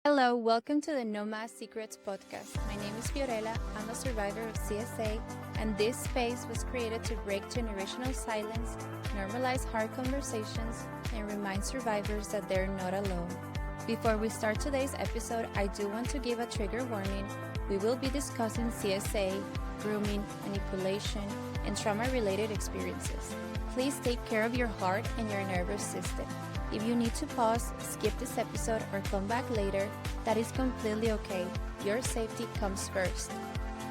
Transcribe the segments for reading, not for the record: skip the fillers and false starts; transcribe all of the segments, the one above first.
Hello, welcome to the No Más Secrets Podcast. My name is Fiorella, I'm a survivor of CSA, and this space was created to break generational silence, normalize hard conversations, and remind survivors that they're not alone. Before we start today's episode, I do want to give a trigger warning. We will be discussing CSA, grooming, manipulation, and trauma-related experiences. Please take care of your heart and your nervous system. If you need to pause, skip this episode, or come back later, that is completely okay. Your safety comes first.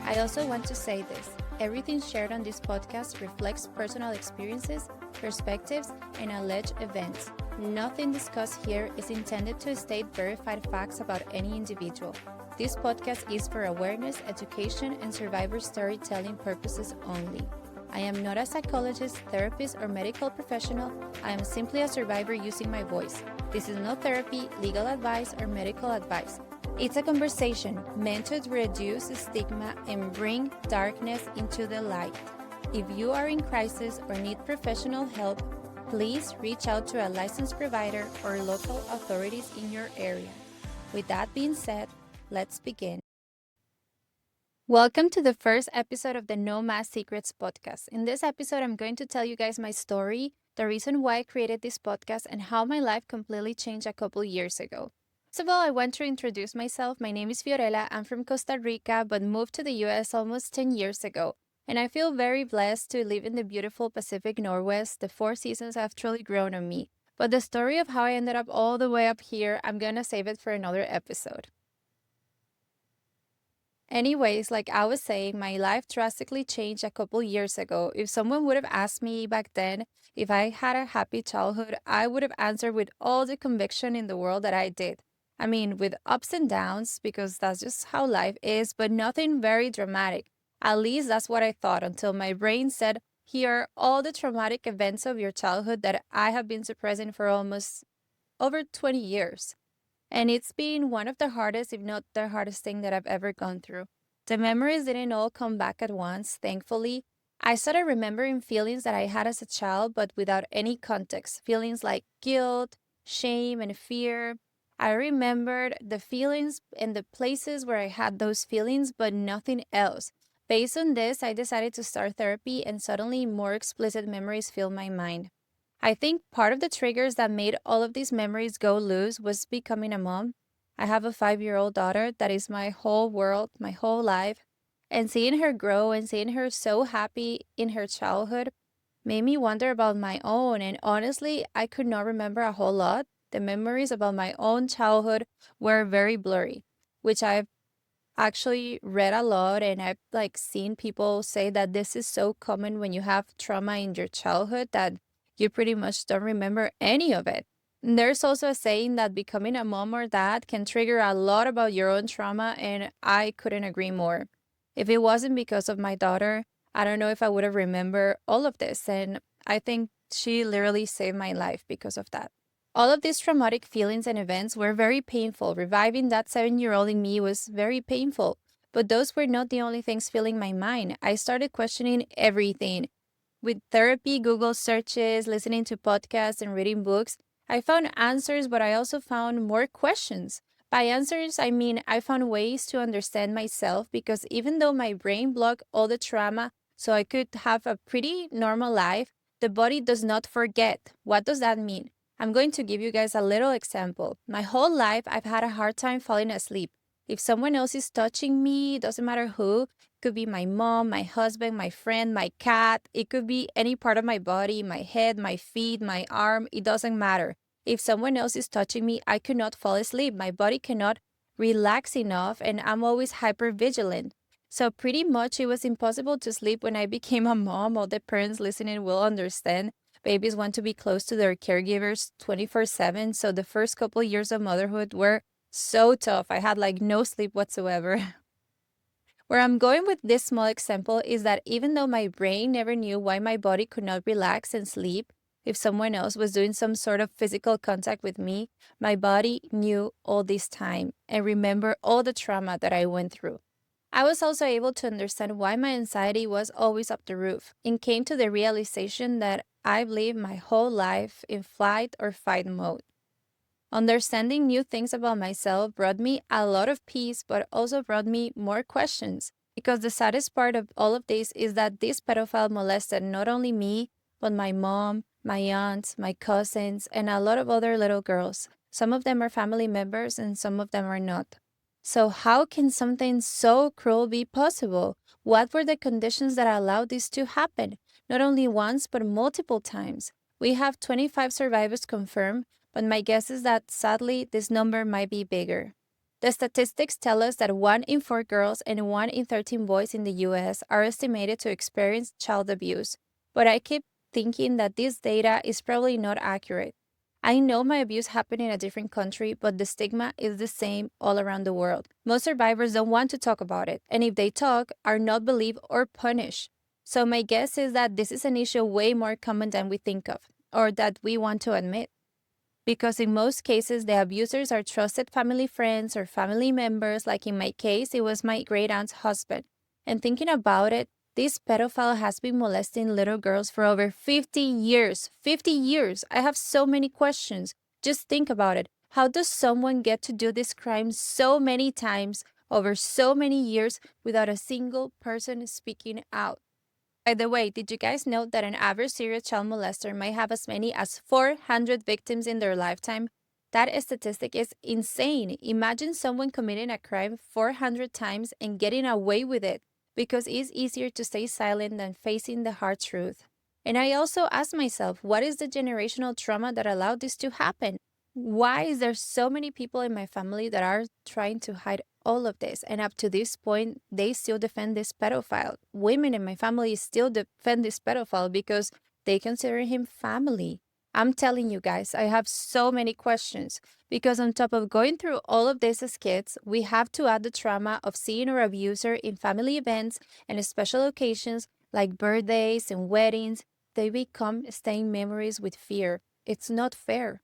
I also want to say this. Everything shared on this podcast reflects personal experiences, perspectives, and alleged events. Nothing discussed here is intended to state verified facts about any individual. This podcast is for awareness, education, and survivor storytelling purposes only. I am not a psychologist, therapist, or medical professional. I am simply a survivor using my voice. This is no therapy, legal advice, or medical advice. It's a conversation meant to reduce stigma and bring darkness into the light. If you are in crisis or need professional help, please reach out to a licensed provider or local authorities in your area. With that being said, let's begin. Welcome to the first episode of the No Más Secrets Podcast. In this episode, I'm going to tell you guys my story, the reason why I created this podcast, and how my life completely changed a couple years ago. First of all, I want to introduce myself. My name is Fiorella. I'm from Costa Rica, but moved to the US almost 10 years ago. And I feel very blessed to live in the beautiful Pacific Northwest. The 4 seasons have truly grown on me. But the story of how I ended up all the way up here, I'm going to save it for another episode. Anyways, like I was saying, my life drastically changed a couple years ago. If someone would have asked me back then if I had a happy childhood, I would have answered with all the conviction in the world that I did. I mean, with ups and downs, because that's just how life is, but nothing very dramatic. At least that's what I thought until my brain said, here are all the traumatic events of your childhood that I have been suppressing for almost over 20 years. And it's been one of the hardest, if not the hardest thing that I've ever gone through. The memories didn't all come back at once, thankfully. I started remembering feelings that I had as a child, but without any context. Feelings like guilt, shame, and fear. I remembered the feelings and the places where I had those feelings, but nothing else. Based on this, I decided to start therapy, and suddenly more explicit memories filled my mind. I think part of the triggers that made all of these memories go loose was becoming a mom. I have a 5-year-old daughter that is my whole world, my whole life. And seeing her grow and seeing her so happy in her childhood made me wonder about my own. And honestly, I could not remember a whole lot. The memories about my own childhood were very blurry, which I've actually read a lot, and I've seen people say that this is so common when you have trauma in your childhood that you pretty much don't remember any of it. And there's also a saying that becoming a mom or dad can trigger a lot about your own trauma, and I couldn't agree more. If it wasn't because of my daughter, I don't know if I would have remembered all of this, and I think she literally saved my life because of that. All of these traumatic feelings and events were very painful. Reviving that 7-year-old in me was very painful. But those were not the only things filling my mind. I started questioning everything. With therapy, Google searches, listening to podcasts, and reading books, I found answers, but I also found more questions. By answers, I mean I found ways to understand myself, because even though my brain blocked all the trauma so I could have a pretty normal life, the body does not forget. What does that mean? I'm going to give you guys a little example. My whole life, I've had a hard time falling asleep. If someone else is touching me, doesn't matter who, it could be my mom, my husband, my friend, my cat. It could be any part of my body, my head, my feet, my arm. It doesn't matter. If someone else is touching me, I could not fall asleep. My body cannot relax enough, and I'm always hyper vigilant. So pretty much it was impossible to sleep when I became a mom. All the parents listening will understand. Babies want to be close to their caregivers 24/7. So the first couple of years of motherhood were so tough. I had no sleep whatsoever. Where I'm going with this small example is that even though my brain never knew why my body could not relax and sleep, if someone else was doing some sort of physical contact with me, my body knew all this time and remember all the trauma that I went through. I was also able to understand why my anxiety was always up the roof, and came to the realization that I've lived my whole life in flight or fight mode. Understanding new things about myself brought me a lot of peace, but also brought me more questions. Because the saddest part of all of this is that this pedophile molested not only me, but my mom, my aunts, my cousins, and a lot of other little girls. Some of them are family members and some of them are not. So, how can something so cruel be possible? What were the conditions that allowed this to happen? Not only once, but multiple times. We have 25 survivors confirmed, but my guess is that sadly, this number might be bigger. The statistics tell us that 1 in 4 girls and 1 in 13 boys in the US are estimated to experience child abuse, but I keep thinking that this data is probably not accurate. I know my abuse happened in a different country, but the stigma is the same all around the world. Most survivors don't want to talk about it, and if they talk, are not believed or punished. So my guess is that this is an issue way more common than we think of, or that we want to admit. Because in most cases, the abusers are trusted family friends or family members, like in my case, it was my great aunt's husband. And thinking about it, this pedophile has been molesting little girls for over 50 years. 50 years! I have so many questions. Just think about it. How does someone get to do this crime so many times over so many years without a single person speaking out? By the way, did you guys know that an average serial child molester might have as many as 400 victims in their lifetime? That statistic is insane. Imagine someone committing a crime 400 times and getting away with it because it's easier to stay silent than facing the hard truth. And I also ask myself, what is the generational trauma that allowed this to happen? Why is there so many people in my family that are trying to hide all of this? And up to this point, they still defend this pedophile. Women in my family still defend this pedophile because they consider him family. I'm telling you guys, I have so many questions because on top of going through all of this as kids, we have to add the trauma of seeing our abuser in family events and special occasions like birthdays and weddings. They become staying memories with fear. It's not fair.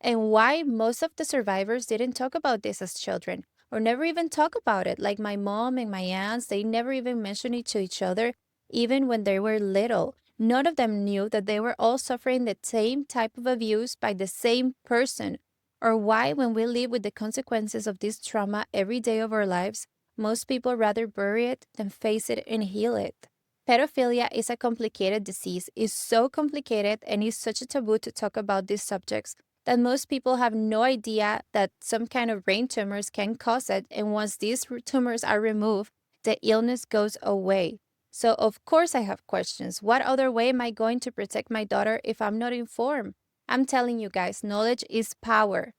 And why most of the survivors didn't talk about this as children or never even talk about it. Like my mom and my aunts, they never even mentioned it to each other, even when they were little. None of them knew that they were all suffering the same type of abuse by the same person. Or why, when we live with the consequences of this trauma every day of our lives, most people rather bury it than face it and heal it. Pedophilia is a complicated disease. It's so complicated and it's such a taboo to talk about these subjects that most people have no idea that some kind of brain tumors can cause it, and once these tumors are removed, the illness goes away. So, of course, I have questions. What other way am I going to protect my daughter if I'm not informed? I'm telling you guys, knowledge is power.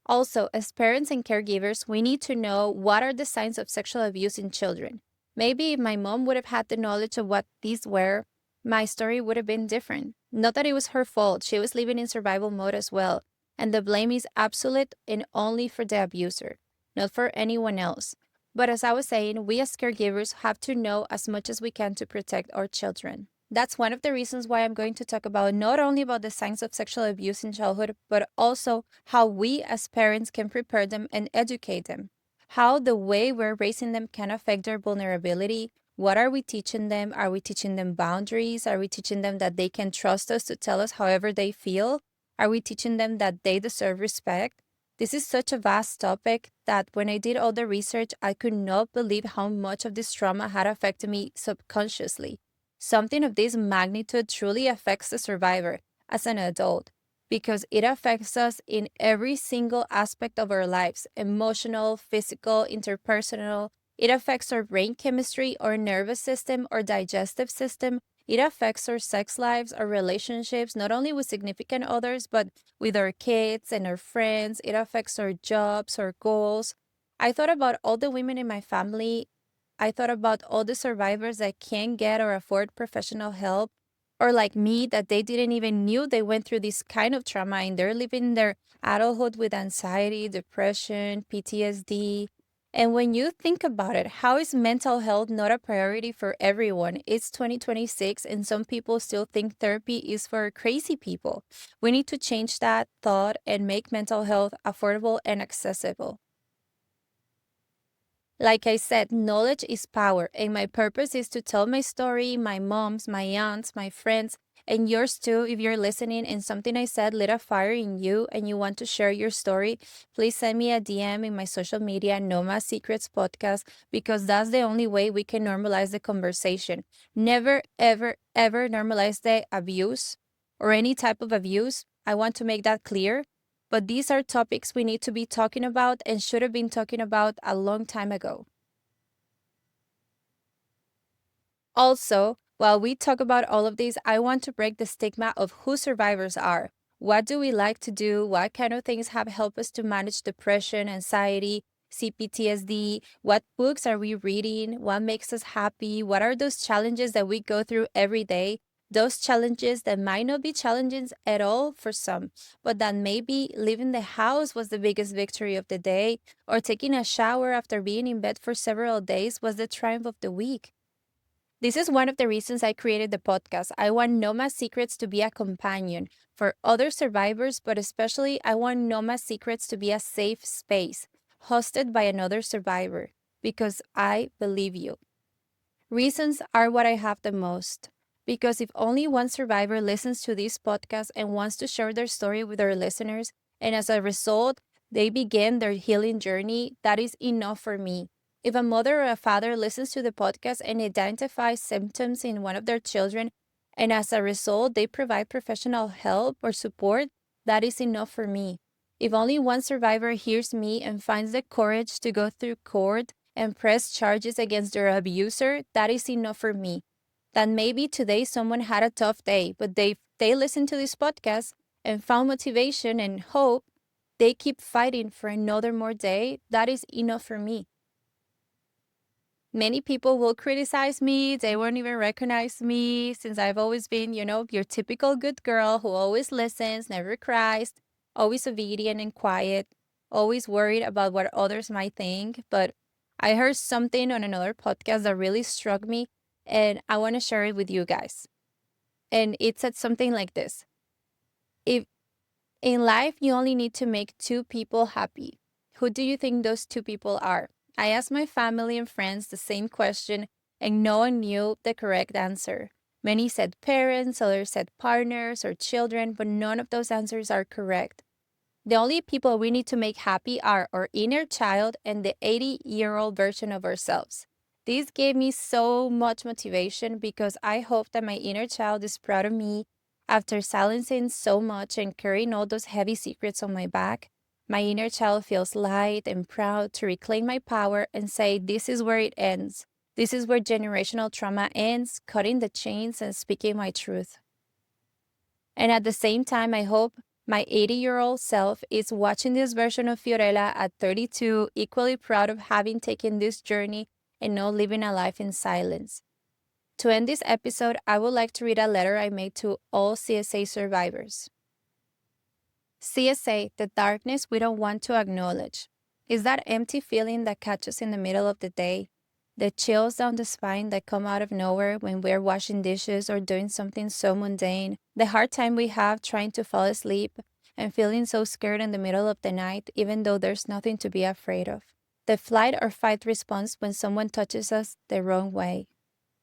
Also, as parents and caregivers, we need to know what are the signs of sexual abuse in children. Maybe if my mom would have had the knowledge of what these were, my story would have been different. Not that it was her fault, she was living in survival mode as well. And the blame is absolute and only for the abuser, not for anyone else. But as I was saying, we as caregivers have to know as much as we can to protect our children. That's one of the reasons why I'm going to talk about not only about the signs of sexual abuse in childhood, but also how we as parents can prepare them and educate them. How the way we're raising them can affect their vulnerability. What are we teaching them? Are we teaching them boundaries? Are we teaching them that they can trust us to tell us however they feel? Are we teaching them that they deserve respect? This is such a vast topic that when I did all the research, I could not believe how much of this trauma had affected me subconsciously. Something of this magnitude truly affects the survivor as an adult because it affects us in every single aspect of our lives: emotional, physical, interpersonal. It affects our brain chemistry, our nervous system, our digestive system. It affects our sex lives, our relationships, not only with significant others, but with our kids and our friends. It affects our jobs, our goals. I thought about all the women in my family. I thought about all the survivors that can't get or afford professional help, or like me, that they didn't even knew they went through this kind of trauma and they're living their adulthood with anxiety, depression, PTSD. And when you think about it, how is mental health not a priority for everyone? It's 2026 and some people still think therapy is for crazy people. We need to change that thought and make mental health affordable and accessible. Like I said, knowledge is power, and my purpose is to tell my story, my mom's, my aunts, my friends, and yours too. If you're listening and something I said lit a fire in you and you want to share your story, please send me a DM in my social media, No Más Secrets Podcast, because that's the only way we can normalize the conversation. Never, ever, ever normalize the abuse or any type of abuse. I want to make that clear. But these are topics we need to be talking about and should have been talking about a long time ago. Also, while we talk about all of these, I want to break the stigma of who survivors are. What do we like to do? What kind of things have helped us to manage depression, anxiety, CPTSD? What books are we reading? What makes us happy? What are those challenges that we go through every day? Those challenges that might not be challenges at all for some, but that maybe leaving the house was the biggest victory of the day, or taking a shower after being in bed for several days was the triumph of the week. This is one of the reasons I created the podcast. I want No Más Secrets to be a companion for other survivors, but especially I want No Más Secrets to be a safe space hosted by another survivor because I believe you. Reasons are what I have the most. Because if only one survivor listens to this podcast and wants to share their story with their listeners, and as a result, they begin their healing journey, that is enough for me. If a mother or a father listens to the podcast and identifies symptoms in one of their children, and as a result, they provide professional help or support, that is enough for me. If only one survivor hears me and finds the courage to go through court and press charges against their abuser, that is enough for me. That maybe today someone had a tough day, but they listened to this podcast and found motivation and hope, they keep fighting for another more day, that is enough for me. Many people will criticize me. They won't even recognize me since I've always been, your typical good girl who always listens, never cries, always obedient and quiet, always worried about what others might think. But I heard something on another podcast that really struck me, and I want to share it with you guys. And it said something like this: if in life you only need to make two people happy, who do you think those two people are? I asked my family and friends the same question, and no one knew the correct answer. Many said parents, others said partners or children, but none of those answers are correct. The only people we need to make happy are our inner child and the 80-year-old version of ourselves. This gave me so much motivation because I hope that my inner child is proud of me after silencing so much and carrying all those heavy secrets on my back. My inner child feels light and proud to reclaim my power and say, this is where it ends. This is where generational trauma ends, cutting the chains and speaking my truth. And at the same time, I hope my 80-year-old self is watching this version of Fiorella at 32, equally proud of having taken this journey and not living a life in silence. To end this episode, I would like to read a letter I made to all CSA survivors. CSA, the darkness we don't want to acknowledge. Is that empty feeling that catches in the middle of the day? The chills down the spine that come out of nowhere when we're washing dishes or doing something so mundane? The hard time we have trying to fall asleep and feeling so scared in the middle of the night even though there's nothing to be afraid of? The flight or fight response when someone touches us the wrong way?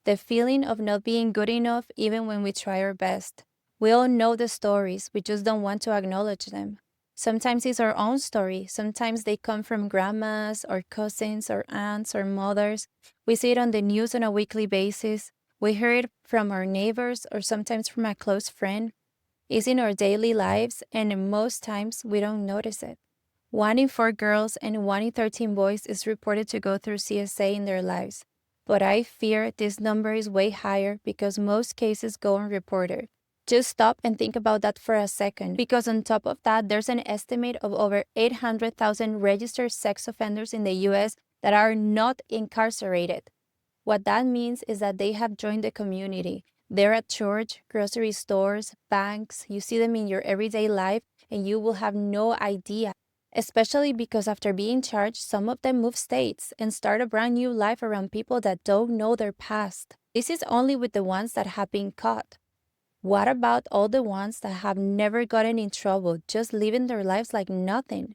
The feeling of not being good enough even when we try our best? We all know the stories, we just don't want to acknowledge them. Sometimes it's our own story. Sometimes they come from grandmas or cousins or aunts or mothers. We see it on the news on a weekly basis. We hear it from our neighbors or sometimes from a close friend. It's in our daily lives, and most times we don't notice it. 1 in 4 girls and 1 in 13 boys is reported to go through CSA in their lives. But I fear this number is way higher because most cases go unreported. Just stop and think about that for a second, because on top of that, there's an estimate of over 800,000 registered sex offenders in the U.S. that are not incarcerated. What that means is that they have joined the community. They're at church, grocery stores, banks. You see them in your everyday life, and you will have no idea. Especially because after being charged, some of them move states and start a brand new life around people that don't know their past. This is only with the ones that have been caught. What about all the ones that have never gotten in trouble, just living their lives like nothing?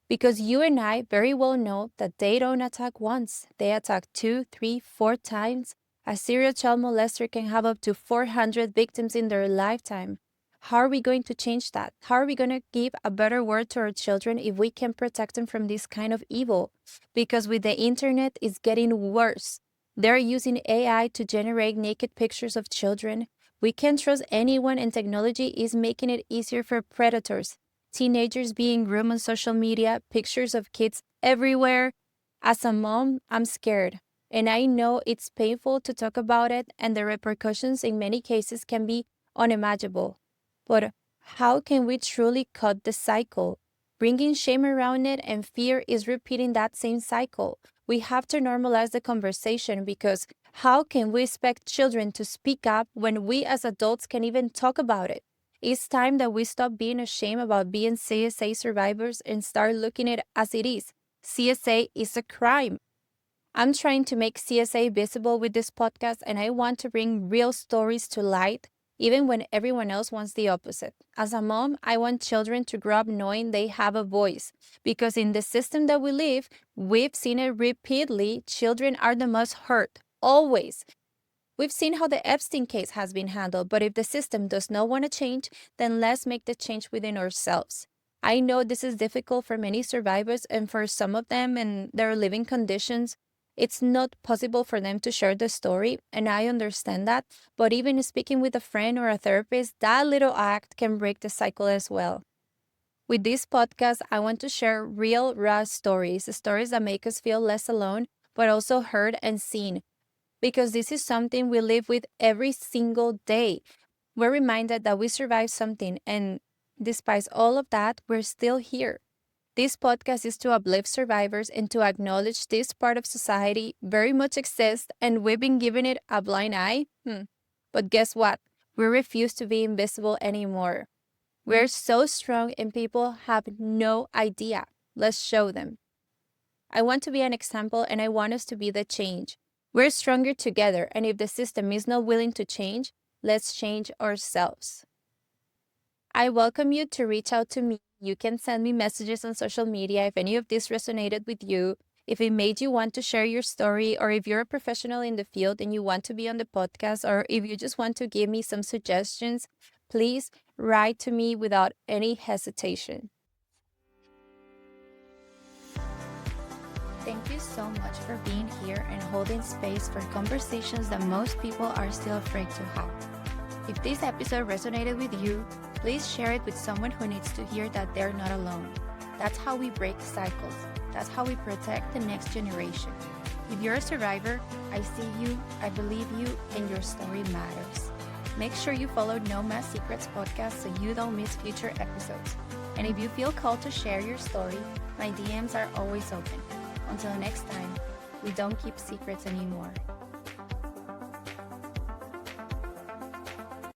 Because you and I very well know that they don't attack once. They attack 2, 3, 4 times, A serial child molester can have up to 400 victims in their lifetime. How are we going to change that? How are we going to give a better word to our children if we can protect them from this kind of evil? Because with the internet, it's getting worse. They're using AI to generate naked pictures of children. We can't trust anyone, and technology is making it easier for predators. Teenagers being groomed on social media, pictures of kids everywhere. As a mom, I'm scared. And I know it's painful to talk about it, and the repercussions in many cases can be unimaginable. But how can we truly cut the cycle? Bringing shame around it and fear is repeating that same cycle. We have to normalize the conversation because how can we expect children to speak up when we as adults can't even talk about it? It's time that we stop being ashamed about being CSA survivors and start looking at it as it is. CSA is a crime. I'm trying to make CSA visible with this podcast, and I want to bring real stories to light, even when everyone else wants the opposite. As a mom, I want children to grow up knowing they have a voice, because in the system that we live, we've seen it repeatedly. Children are the most hurt, always. We've seen how the Epstein case has been handled, but if the system does not want to change, then let's make the change within ourselves. I know this is difficult for many survivors, and for some of them in their living conditions, it's not possible for them to share the story, and I understand that, but even speaking with a friend or a therapist, that little act can break the cycle as well. With this podcast, I want to share real, raw stories that make us feel less alone, but also heard and seen, because this is something we live with every single day. We're reminded that we survived something, and despite all of that, we're still here. This podcast is to uplift survivors and to acknowledge this part of society very much exists, and we've been giving it a blind eye. But guess what? We refuse to be invisible anymore. We're so strong and people have no idea. Let's show them. I want to be an example, and I want us to be the change. We're stronger together, and if the system is not willing to change, let's change ourselves. I welcome you to reach out to me. You can send me messages on social media if any of this resonated with you, if it made you want to share your story, or if you're a professional in the field and you want to be on the podcast, or if you just want to give me some suggestions, please write to me without any hesitation. Thank you so much for being here and holding space for conversations that most people are still afraid to have. If this episode resonated with you, please share it with someone who needs to hear that they're not alone. That's how we break cycles. That's how we protect the next generation. If you're a survivor, I see you, I believe you, and your story matters. Make sure you follow No Más Secrets Podcast so you don't miss future episodes. And if you feel called to share your story, my DMs are always open. Until next time, we don't keep secrets anymore.